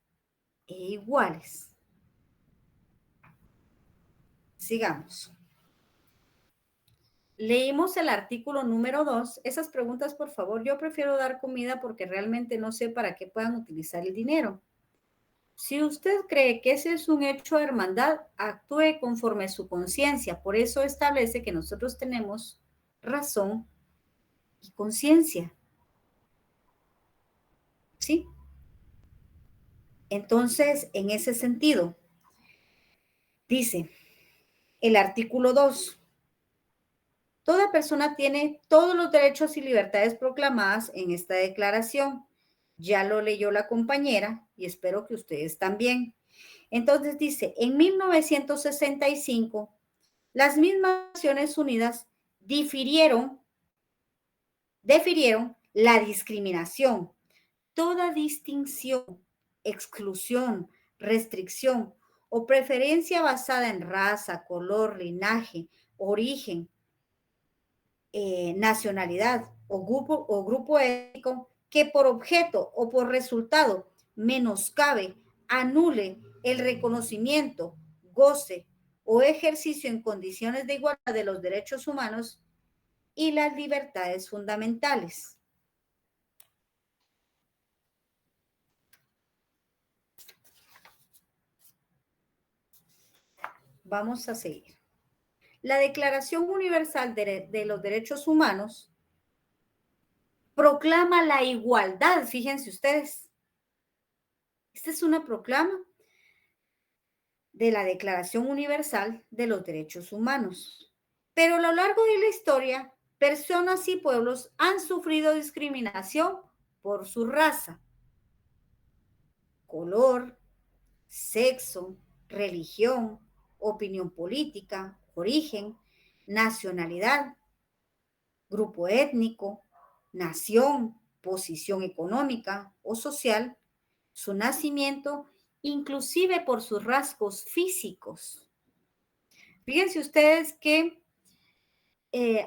e iguales? Sigamos. Leímos el artículo número 2. Esas preguntas, por favor, yo prefiero dar comida porque realmente no sé para qué puedan utilizar el dinero. Si usted cree que ese es un hecho de hermandad, actúe conforme a su conciencia. Por eso establece que nosotros tenemos razón y conciencia. ¿Sí? Entonces, en ese sentido, dice el artículo 2. Toda persona tiene todos los derechos y libertades proclamadas en esta declaración. Ya lo leyó la compañera y espero que ustedes también. Entonces dice, en 1965, las mismas Naciones Unidas difirieron la discriminación. Toda distinción, exclusión, restricción o preferencia basada en raza, color, linaje, origen, nacionalidad o grupo étnico que por objeto o por resultado menoscabe, anule el reconocimiento, goce o ejercicio en condiciones de igualdad de los derechos humanos y las libertades fundamentales. Vamos a seguir. La Declaración Universal de los Derechos Humanos proclama la igualdad, fíjense ustedes. Esta es una proclama de la Declaración Universal de los Derechos Humanos. Pero a lo largo de la historia, personas y pueblos han sufrido discriminación por su raza, color, sexo, religión, opinión política, origen, nacionalidad, grupo étnico, nación, posición económica o social, su nacimiento, inclusive por sus rasgos físicos. Fíjense ustedes que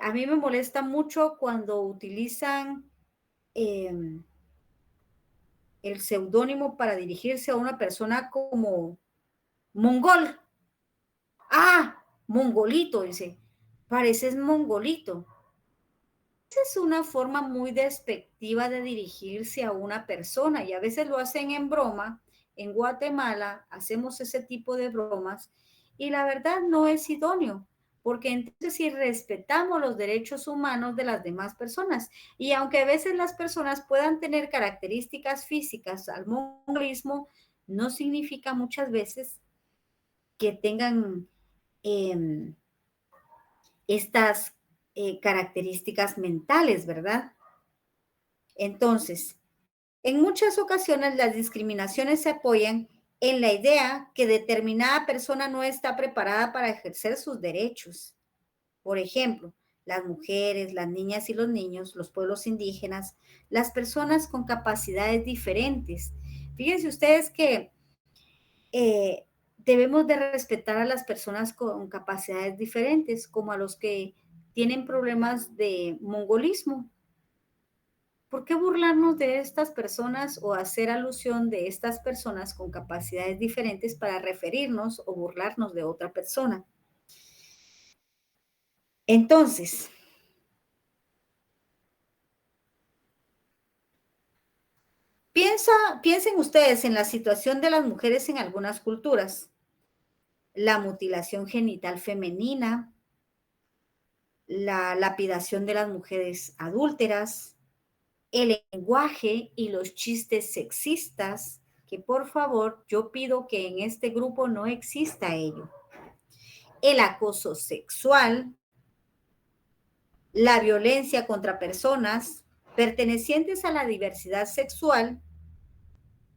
a mí me molesta mucho cuando utilizan el seudónimo para dirigirse a una persona como mongol. Ah, mongolito, dice, pareces mongolito. Esa es una forma muy despectiva de dirigirse a una persona y a veces lo hacen en broma. En Guatemala hacemos ese tipo de bromas y la verdad no es idóneo, porque entonces si respetamos los derechos humanos de las demás personas y aunque a veces las personas puedan tener características físicas al mongolismo, no significa muchas veces que tengan estas características mentales, ¿verdad? Entonces, en muchas ocasiones las discriminaciones se apoyan en la idea que determinada persona no está preparada para ejercer sus derechos. Por ejemplo, las mujeres, las niñas y los niños, los pueblos indígenas, las personas con capacidades diferentes. Fíjense ustedes que debemos de respetar a las personas con capacidades diferentes, como a los que tienen problemas de mongolismo. ¿Por qué burlarnos de estas personas o hacer alusión de estas personas con capacidades diferentes para referirnos o burlarnos de otra persona? Entonces, piensen ustedes en la situación de las mujeres en algunas culturas. La mutilación genital femenina, la lapidación de las mujeres adúlteras, el lenguaje y los chistes sexistas, que por favor yo pido que en este grupo no exista ello. El acoso sexual, la violencia contra personas pertenecientes a la diversidad sexual,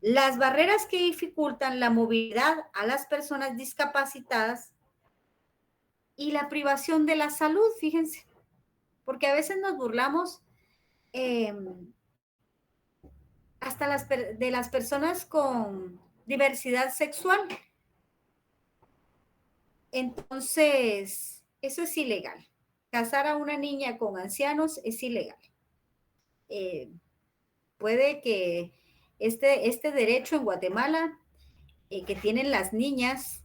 las barreras que dificultan la movilidad a las personas discapacitadas y la privación de la salud, fíjense, porque a veces nos burlamos hasta de las personas con diversidad sexual. Entonces, eso es ilegal. Casar a una niña con ancianos es ilegal. Puede que este derecho en Guatemala que tienen las niñas,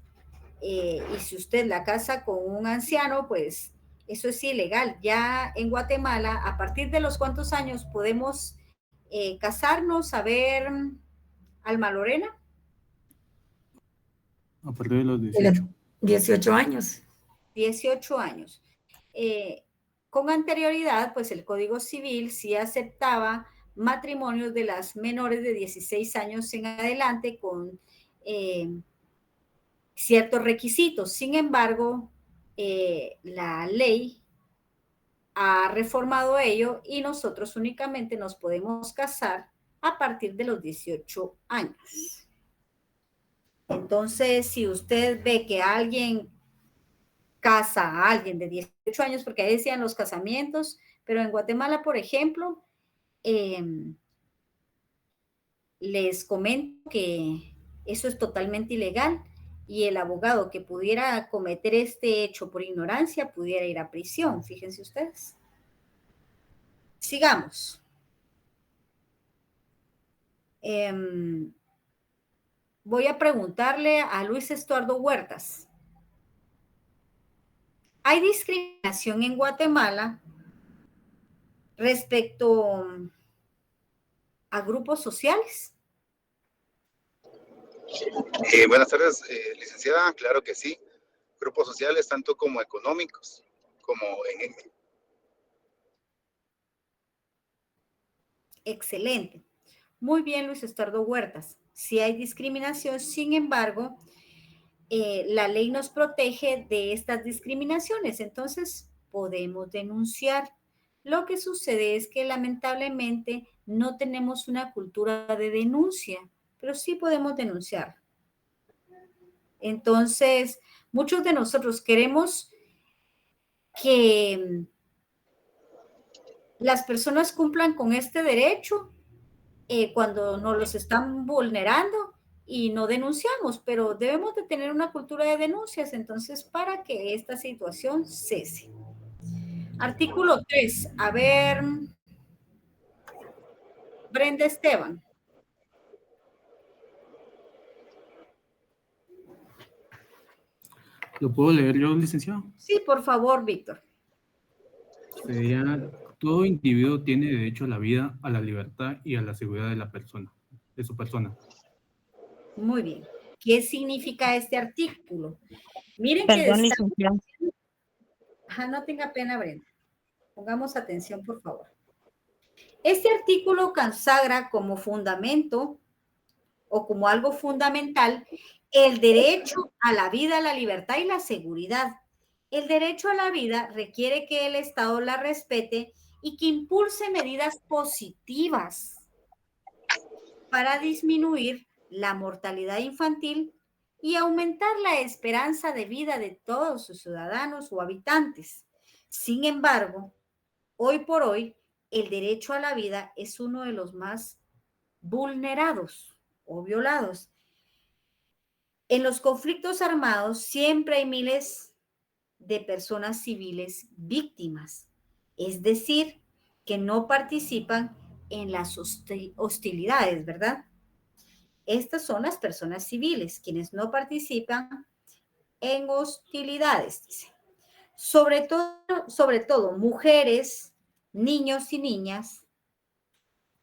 y si usted la casa con un anciano, pues eso es ilegal. Ya en Guatemala, ¿a partir de los cuántos años podemos casarnos? A ver, Alma Lorena. A partir de los 18. 18 años. 18 años. Con anterioridad, pues el Código Civil sí aceptaba matrimonios de las menores de 16 años en adelante con ciertos requisitos. Sin embargo, la ley ha reformado ello y nosotros únicamente nos podemos casar a partir de los 18 años. Entonces, si usted ve que alguien casa a alguien de 18 años, porque ahí decían los casamientos, pero en Guatemala, por ejemplo, les comento que eso es totalmente ilegal y el abogado que pudiera cometer este hecho por ignorancia pudiera ir a prisión, fíjense ustedes. Sigamos. Voy a preguntarle a Luis Estuardo Huertas. ¿Hay discriminación en Guatemala respecto a grupos sociales? Buenas tardes, licenciada. Claro que sí. Grupos sociales, tanto como económicos, como en... Excelente. Muy bien, Luis Estuardo Huertas. Sí hay discriminación, sin embargo, la ley nos protege de estas discriminaciones, entonces podemos denunciar. Lo que sucede es que lamentablemente no tenemos una cultura de denuncia, pero sí podemos denunciar. Entonces, muchos de nosotros queremos que las personas cumplan con este derecho cuando nos los están vulnerando y no denunciamos, pero debemos de tener una cultura de denuncias, entonces, para que esta situación cese. Artículo 3. A ver, Brenda Esteban. ¿Lo puedo leer yo, licenciado? Sí, por favor, Víctor. Sería, todo individuo tiene derecho a la vida, a la libertad y a la seguridad de la persona, de su persona. Muy bien. ¿Qué significa este artículo? Miren Perdón, que licenciada. no tenga pena, Brenda. Pongamos atención, por favor. Este artículo consagra como fundamento o como algo fundamental el derecho a la vida, la libertad y la seguridad. El derecho a la vida requiere que el Estado la respete y que impulse medidas positivas para disminuir la mortalidad infantil y aumentar la esperanza de vida de todos sus ciudadanos o habitantes. Sin embargo, hoy por hoy, el derecho a la vida es uno de los más vulnerados o violados. En los conflictos armados siempre hay miles de personas civiles víctimas, es decir, que no participan en las hostilidades, ¿verdad? Estas son las personas civiles, quienes no participan en hostilidades, dice. Sobre todo mujeres, niños y niñas,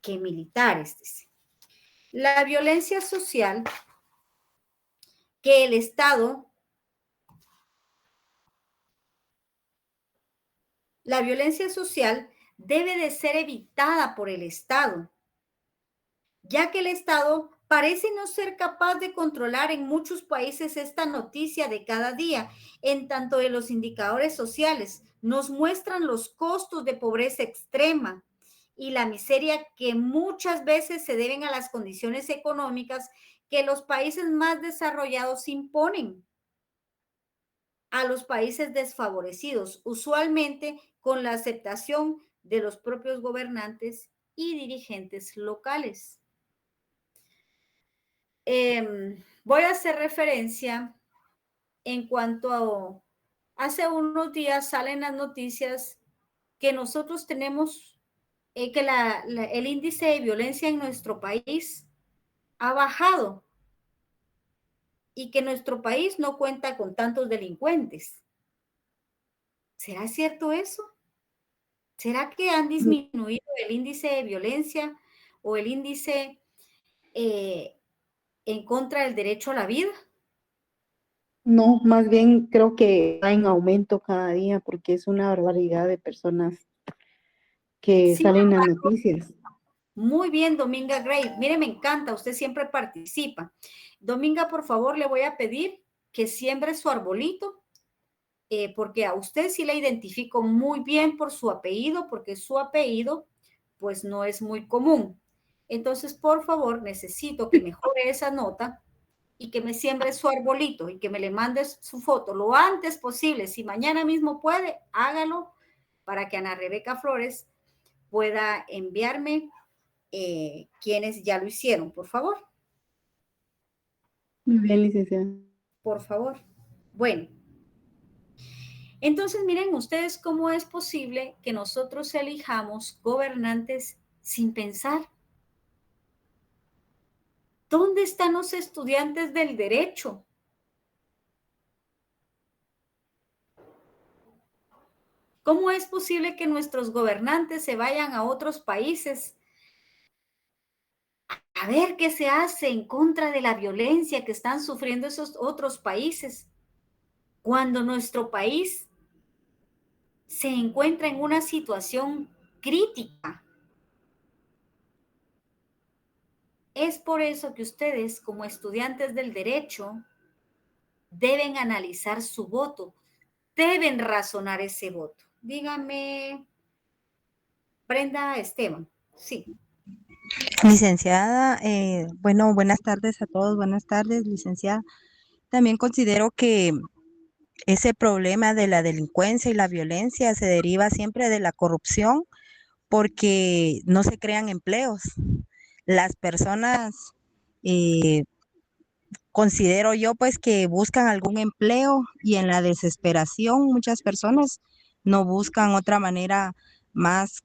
que militares, dice. La violencia social que el Estado, la violencia social debe de ser evitada por el Estado, ya que el Estado parece no ser capaz de controlar en muchos países esta noticia de cada día, en tanto de los indicadores sociales nos muestran los costos de pobreza extrema y la miseria que muchas veces se deben a las condiciones económicas que los países más desarrollados imponen a los países desfavorecidos, usualmente con la aceptación de los propios gobernantes y dirigentes locales. Voy a hacer referencia en cuanto a, hace unos días salen las noticias que nosotros tenemos, que el índice de violencia en nuestro país ha bajado y que nuestro país no cuenta con tantos delincuentes. ¿Será cierto eso? ¿Será que han disminuido el índice de violencia o el índice en contra del derecho a la vida? No, más bien creo que va en aumento cada día porque es una barbaridad de personas que Sí, salen en las noticias. muy bien, Dominga Gray. Mire, me encanta, usted siempre participa. Dominga, por favor, le voy a pedir que siembre su arbolito, porque a usted sí la identifico muy bien por su apellido, porque su apellido, pues, no es muy común. Entonces, por favor, necesito que mejore esa nota y que me siembre su arbolito y que me le mande su foto lo antes posible. Si mañana mismo puede, hágalo para que Ana Rebeca Flores pueda enviarme quienes ya lo hicieron, por favor. Muy bien, licenciada. Por favor. Bueno, entonces miren ustedes cómo es posible que nosotros elijamos gobernantes sin pensar. ¿Dónde están los estudiantes del derecho? ¿Cómo es posible que nuestros gobernantes se vayan a otros países a ver qué se hace en contra de la violencia que están sufriendo esos otros países, cuando nuestro país se encuentra en una situación crítica? Es por eso que ustedes, como estudiantes del derecho, deben analizar su voto, deben razonar ese voto. Dígame, Brenda Esteban. Sí. Licenciada, bueno, buenas tardes a todos, buenas tardes, licenciada. También considero que ese problema de la delincuencia y la violencia se deriva siempre de la corrupción porque no se crean empleos. Las personas, considero yo, pues que buscan algún empleo y en la desesperación muchas personas no buscan otra manera más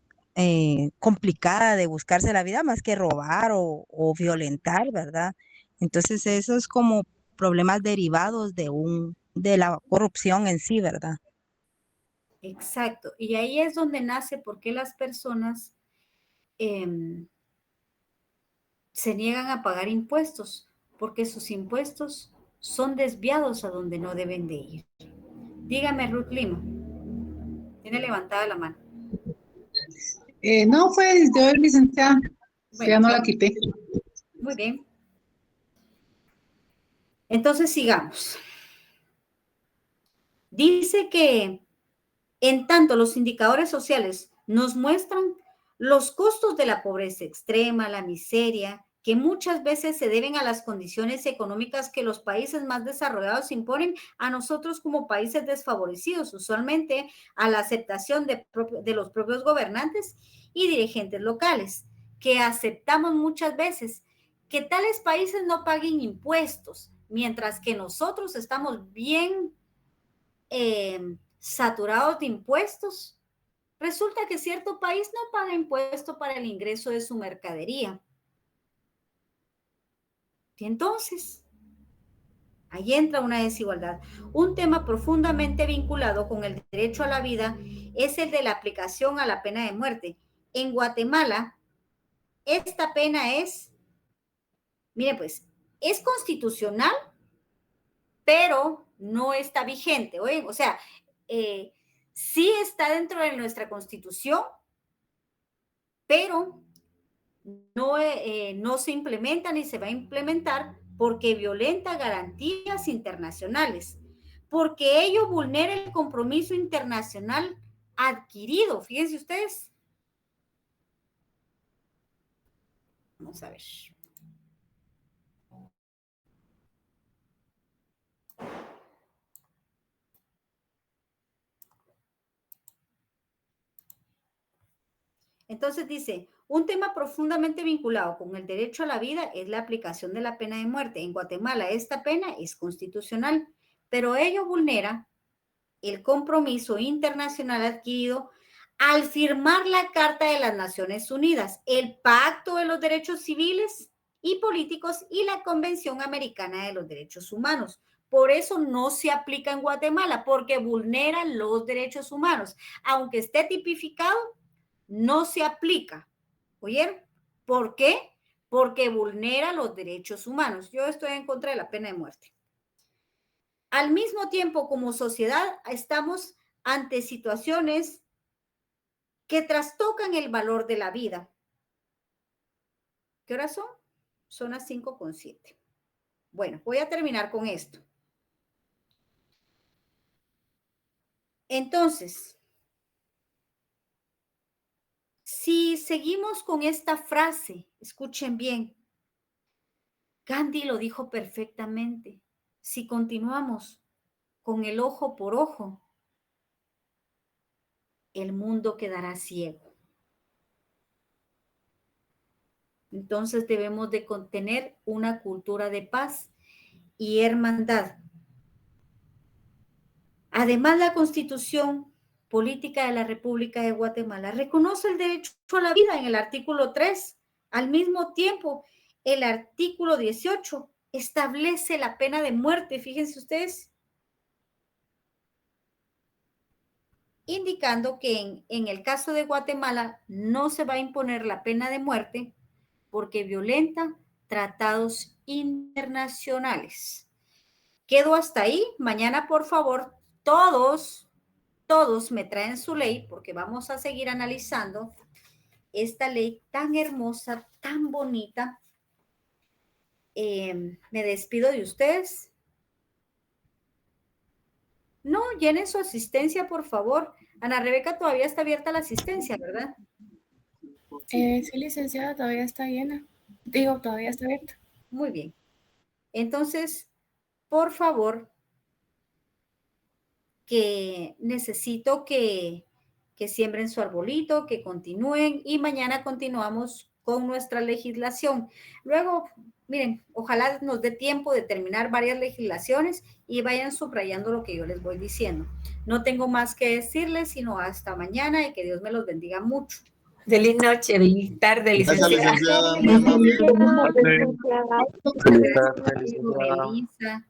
complicada de buscarse la vida más que robar o violentar, ¿verdad? Entonces eso es como problemas derivados de la corrupción en sí, ¿verdad? Exacto. Y ahí es donde nace por qué las personas se niegan a pagar impuestos, porque sus impuestos son desviados a donde no deben de ir. Dígame, Ruth Lima. Tiene levantada la mano. No fue desde hoy, licenciada. Bueno, Ya no la quité. Muy bien. Entonces sigamos. Dice que en tanto los indicadores sociales nos muestran los costos de la pobreza extrema, la miseria, que muchas veces se deben a las condiciones económicas que los países más desarrollados imponen a nosotros como países desfavorecidos, usualmente a la aceptación de los propios gobernantes y dirigentes locales, que aceptamos muchas veces que tales países no paguen impuestos, mientras que nosotros estamos bien saturados de impuestos. Resulta que cierto país no paga impuesto para el ingreso de su mercadería. Y entonces, ahí entra una desigualdad. Un tema profundamente vinculado con el derecho a la vida es el de la aplicación a la pena de muerte. En Guatemala, esta pena es, mire pues, es constitucional, pero no está vigente. Oye, o sea, sí está dentro de nuestra Constitución, pero no se implementa ni se va a implementar porque violenta garantías internacionales, porque ello vulnera el compromiso internacional adquirido. Fíjense ustedes. Vamos a ver. Entonces dice, un tema profundamente vinculado con el derecho a la vida es la aplicación de la pena de muerte. En Guatemala esta pena es constitucional, pero ello vulnera el compromiso internacional adquirido al firmar la Carta de las Naciones Unidas, el Pacto de los Derechos Civiles y Políticos y la Convención Americana de los Derechos Humanos. Por eso no se aplica en Guatemala, porque vulnera los derechos humanos. Aunque esté tipificado, no se aplica. ¿Oyeron? ¿Por qué? Porque vulnera los derechos humanos. Yo estoy en contra de la pena de muerte. Al mismo tiempo, como sociedad, estamos ante situaciones que trastocan el valor de la vida. ¿Qué horas son? Son las 5:07. Bueno, voy a terminar con esto. Entonces, si seguimos con esta frase, escuchen bien, Gandhi lo dijo perfectamente. Si continuamos con el ojo por ojo, el mundo quedará ciego. Entonces debemos de tener una cultura de paz y hermandad. Además, la Constitución Política de la República de Guatemala reconoce el derecho a la vida en el artículo 3. Al mismo tiempo, el artículo 18 establece la pena de muerte, fíjense ustedes, indicando que en el caso de Guatemala no se va a imponer la pena de muerte porque violenta tratados internacionales. Quedo hasta ahí. Mañana, por favor, todos me traen su ley porque vamos a seguir analizando esta ley tan hermosa, tan bonita. Me despido de ustedes. No, llenen su asistencia, por favor. Ana Rebeca, todavía está abierta la asistencia, ¿verdad? Sí, licenciada, todavía está llena. Digo, todavía está abierta. Muy bien. Entonces, por favor, que necesito que siembren su arbolito, que continúen y mañana continuamos con nuestra legislación. Luego, miren, ojalá nos dé tiempo de terminar varias legislaciones y vayan subrayando lo que yo les voy diciendo. No tengo más que decirles, sino hasta mañana y que Dios me los bendiga mucho. Feliz noche, feliz tarde, licenciada. Elisa.